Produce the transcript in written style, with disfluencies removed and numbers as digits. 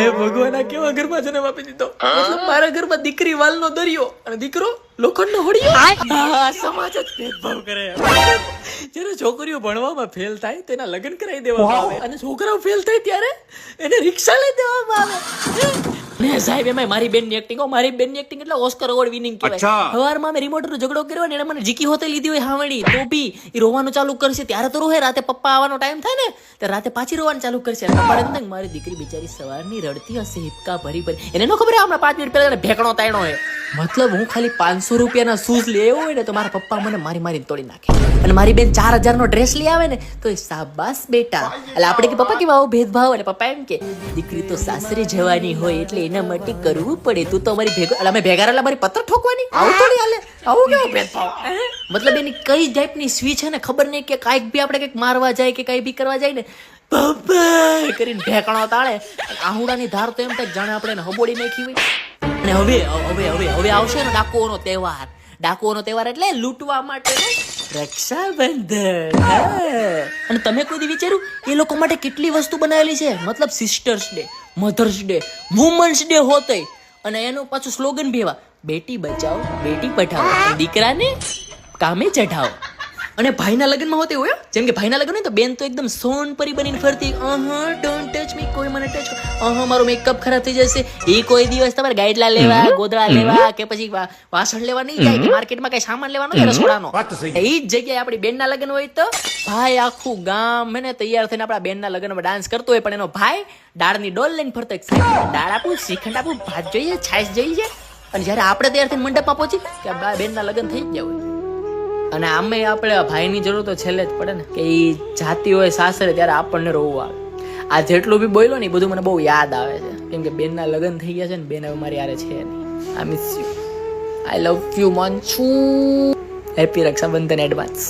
હે ભગવાન, આ કેવા ઘરમાં જન્મ આપી દીધો. મતલબ મારા ઘરમાં દીકરી વાલનો દરિયો અને દીકરો લોખંડનો હોડિયો. સમાજ જ ભેદભાવ કરે. જ્યારે છોકરીઓ ભણવામાં ફેલ થાય તેના લગ્ન કરાવી દેવામાં આવે અને છોકરાઓ ફેલ થાય ત્યારે એને રિક્ષા લઈ દેવામાં આવે. ને સાહેબ એમાં મારી બેનની એક્ટિંગ, મારી બેનની એક્ટિંગ એટલે ઓસ્કર એવોર્ડ વિનિંગ કહેવાય. સવારમાં મેં રિમોટનો ઝઘડો કર્યો ને એને મને જીકી હોતે લીધી હોય હાવડી, તો બી એ રોવાનું ચાલુ કરશે ત્યારે તો રોહે. રાતે પપ્પા આવવાનો ટાઈમ થાય ને ત્યારે રાતે પાછી રોવાનું ચાલુ કરશે. પપ્પા મારી દીકરી બિચારી સવારની રડતી હશે હિપકા ભરી ભરી. એને ન ખબર હમણાં 5 મિનિટ પહેલા ભેકણો તાયણો હે. મતલબ હું ખાલી 500 રૂપિયાના શૂઝ લેવો હોય ને તો મારા પપ્પા મને મારી મારી તોડી નાખે. અને મારી બેન 4000 નો ડ્રેસ લઈ આવે ને તો એ શાબાશ બેટા. એટલે આપણે કે પપ્પા કેવા આવો ભેદભાવ, અને પપ્પા એમ કે દીકરી તો સાસરે જવાની હોય એટલે એના માટે કરવું પડે. તું તો અમારી ભેગો, અમે ભેગા રહેલા મારી પત્તર ઠોકવાની, આવું તો નહીં હાલે. આવું કેવો ભેદભાવ. મતલબ એની કઈ ટાઈપની સ્વીચ છે ને ખબર નહીં, કે કાંઈક બી આપણે કંઈક મારવા જાય કે કાંઈ બી કરવા જાય ને પપ્પા કરીને ઢેકણો તાળે. આહુડાની ધાર તો એમ થાય જાણે આપણે હબોડી નાખી હોય. અને હવે હવે હવે હવે આવશે ને ડાકુઓનો તહેવાર. ડાકુઓનો તહેવાર એટલે લૂંટવા માટે રક્ષાબંધન. અને તમે કોઈ દી વિચાર્યું એ લોકો માટે કેટલી વસ્તુ બનાવેલી છે? મતલબ sister's day, mother's day, women's day હોતે, અને એનું પાછું સ્લોગન ભી એવા, બેટી બચાવો બેટી પઢાઓ, દીકરાને કામે ચઢાવો. અને ભાઈના લગ્નમાં હોતે હોય, જેમ કે ભાઈના લગ્ન હોય તો બેન તો એકદમ સોનપરી બનીને ફરતી, ડોન્ટ ટચ મી, કોઈ મને ટચ, મારો મેકઅપ ખરાબ થઈ જશે. એ કોઈ દિવસ તમારે ગાઈડલા લેવા, ગોદડા લેવા કે પછી વાસણ લેવા નહીં જાય, કે માર્કેટમાં કઈ સામાન લેવાનો છે રસોડાનો. એ જ જગ્યાએ આપણી બેનના લગ્ન હોય તો ભાઈ આખું ગામ એને તૈયાર થઈને આપણા બેનના લગ્નમાં ડાન્સ કરતો હોય, પણ એનો ભાઈ દાળની ડોલ લઈને ફરતો, દાળ આપું, શ્રીખંડ આપું, ભાત જોઈએ, છાશ જોઈએ. અને જયારે આપણે તૈયાર થઈને મંડપમાં પહોંચી કે બેનના લગ્ન થઈ ગયા હોય. અને આમે આપણે ભાઈની જરૂર તો છેલ્લે જ પડે ને, કે એ જાતી હોય સાસરે ત્યારે આપણને રોવું આવે. આ જેટલું બી બોલ્યો ને એ બધું મને બહુ યાદ આવે છે, કેમ કે બેનના લગ્ન થઈ ગયા છે ને, બેન હવે મારી યારે છે નહીં. I miss you, I love you Manchu. Happy Rakshabandhan advance.